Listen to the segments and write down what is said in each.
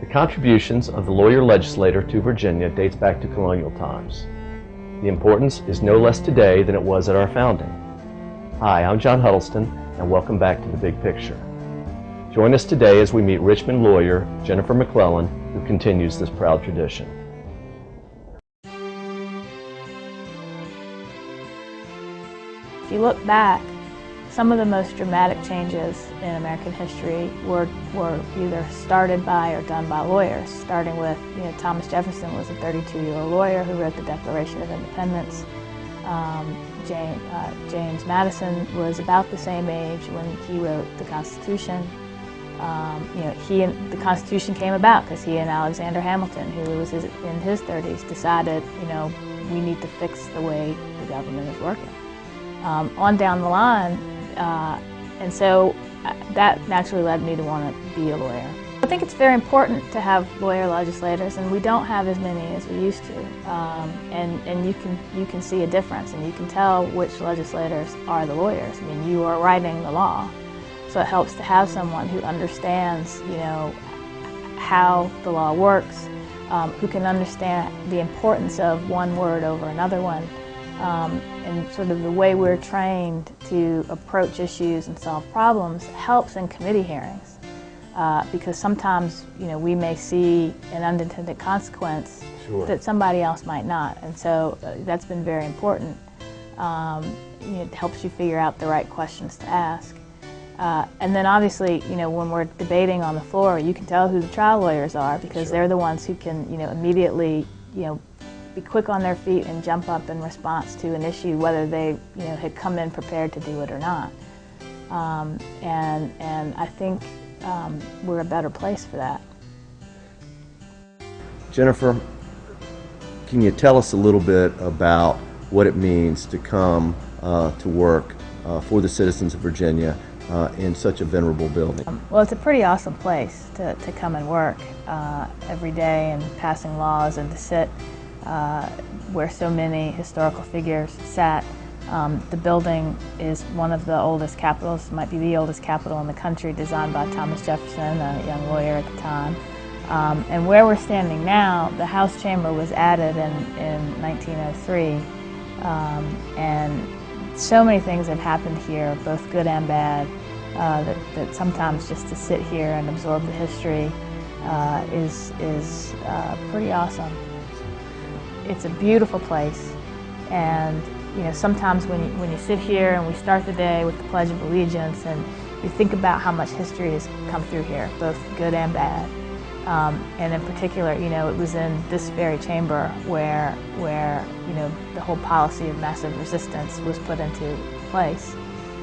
contributions of the lawyer legislator to Virginia dates back to colonial times. The importance is no less today than it was at our founding. Hi, I'm John Huddleston, and welcome back to The Big Picture. Join us today as we meet Richmond lawyer Jennifer McClellan, who continues this proud tradition. If you look back, some of the most dramatic changes in American history were either started by or done by lawyers, starting with, Thomas Jefferson was a 32-year-old lawyer who wrote the Declaration of Independence. James Madison was about the same age when he wrote the Constitution. The Constitution came about because he and Alexander Hamilton, who was in his 30s, decided, we need to fix the way the government is working. On down the line, and so that naturally led me to want to be a lawyer. I think it's very important to have lawyer legislators, and we don't have as many as we used to. And you can see a difference, and you can tell which legislators are the lawyers. I mean, you are writing the law, so it helps to have someone who understands, how the law works, who can understand the importance of one word over another one. And sort of the way we're trained to approach issues and solve problems helps in committee hearings, because sometimes we may see an unintended consequence that somebody else might not, and so that's been very important. It helps you figure out the right questions to ask. And then obviously, when we're debating on the floor, you can tell who the trial lawyers are, because they're the ones who can, immediately, be quick on their feet and jump up in response to an issue, whether they, had come in prepared to do it or not. And I think we're a better place for that. Jennifer, can you tell us a little bit about what it means to come to work for the citizens of Virginia in such a venerable building? Well, it's a pretty awesome place to come and work every day and passing laws, and to sit where so many historical figures sat. The building is one of the oldest capitals, might be the oldest capitol in the country, designed by Thomas Jefferson, a young lawyer at the time. And where we're standing now, the House chamber was added in 1903, and so many things have happened here, both good and bad, that sometimes just to sit here and absorb the history is pretty awesome. It's a beautiful place, and sometimes when you sit here and we start the day with the Pledge of Allegiance, and you think about how much history has come through here, both good and bad. And in particular, it was in this very chamber where the whole policy of massive resistance was put into place.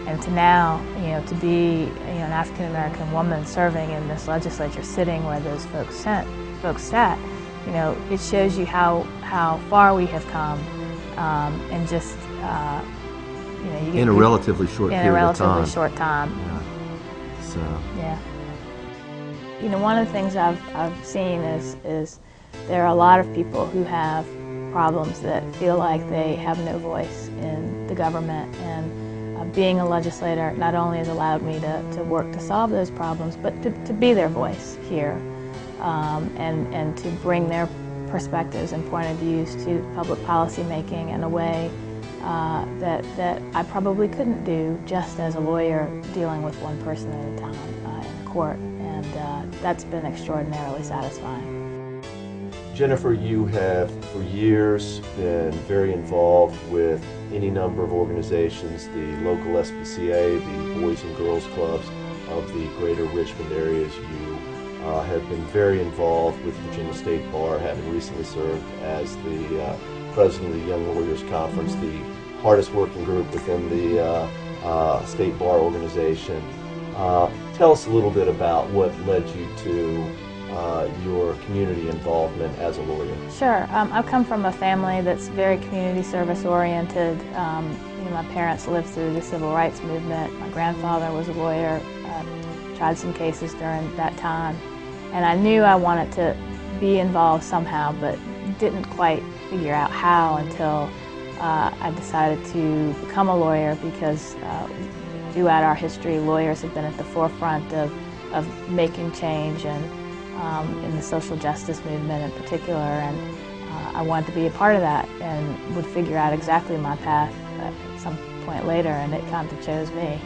And to now, to be an African American woman serving in this legislature, sitting where those folks sat, it shows you how far we have come, and just in a relatively short period of time. In a relatively short time. Yeah. So. Yeah. One of the things I've seen is there are a lot of people who have problems that feel like they have no voice in the government, and being a legislator not only has allowed me to work to solve those problems, but to be their voice here, and to bring their perspectives and point of views to public policy making in a way that I probably couldn't do just as a lawyer dealing with one person at a time in court, and that's been extraordinarily satisfying. Jennifer, you have for years been very involved with any number of organizations, the local SPCA, the Boys and Girls Clubs of the greater Richmond areas. You have been very involved with Virginia State Bar, having recently served as the president of the Young Lawyers Conference, the hardest working group within the State Bar organization. Tell us a little bit about what led you to your community involvement as a lawyer. Sure. I've come from a family that's very community service oriented. My parents lived through the civil rights movement. My grandfather was a lawyer, tried some cases during that time. And I knew I wanted to be involved somehow, but didn't quite figure out how until I decided to become a lawyer, because throughout our history, lawyers have been at the forefront of making change and in the social justice movement in particular, and I wanted to be a part of that and would figure out exactly my path at some point later, and it kind of chose me.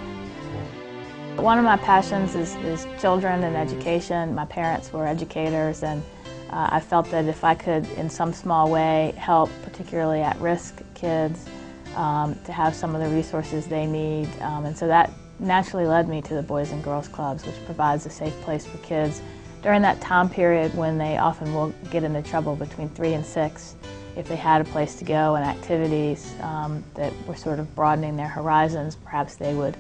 One of my passions is children and education. My parents were educators, and I felt that if I could in some small way help particularly at-risk kids to have some of the resources they need, and so that naturally led me to the Boys and Girls Clubs, which provides a safe place for kids during that time period when they often will get into trouble between 3 and 6. If they had a place to go and activities that were sort of broadening their horizons, perhaps they would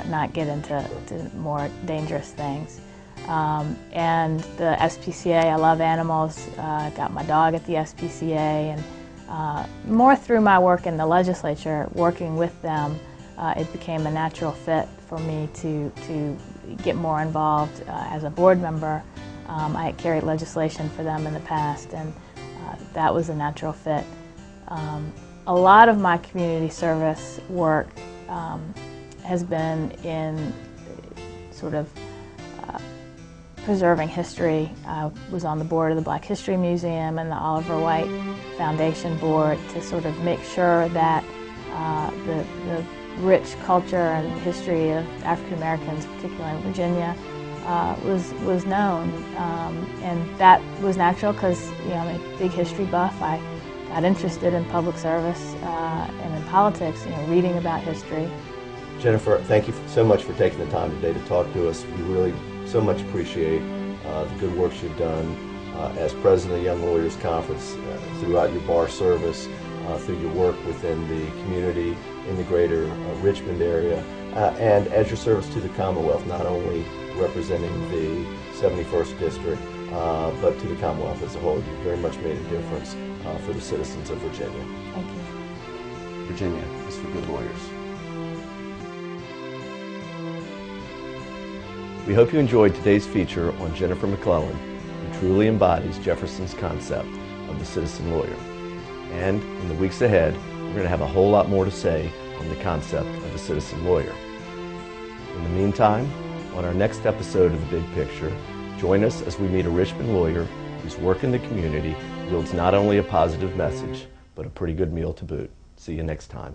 not get into more dangerous things. And the SPCA, I love animals. I got my dog at the SPCA, and more through my work in the legislature, working with them, it became a natural fit for me to get more involved as a board member. I had carried legislation for them in the past, and that was a natural fit. A lot of my community service work has been in sort of preserving history. I was on the board of the Black History Museum and the Oliver White Foundation board to sort of make sure that the rich culture and history of African Americans, particularly in Virginia, was known, and that was natural because I'm a big history buff. I got interested in public service and in politics, reading about history. Jennifer, thank you so much for taking the time today to talk to us. We really so much appreciate the good work you've done as president of the Young Lawyers Conference, throughout your bar service, through your work within the community in the greater Richmond area, and as your service to the Commonwealth, not only representing the 71st District, but to the Commonwealth as a whole. You very much made a difference for the citizens of Virginia. Thank you. Virginia is for good lawyers. We hope you enjoyed today's feature on Jennifer McClellan, who truly embodies Jefferson's concept of the citizen lawyer. And in the weeks ahead, we're going to have a whole lot more to say on the concept of the citizen lawyer. In the meantime, on our next episode of The Big Picture, join us as we meet a Richmond lawyer whose work in the community yields not only a positive message, but a pretty good meal to boot. See you next time.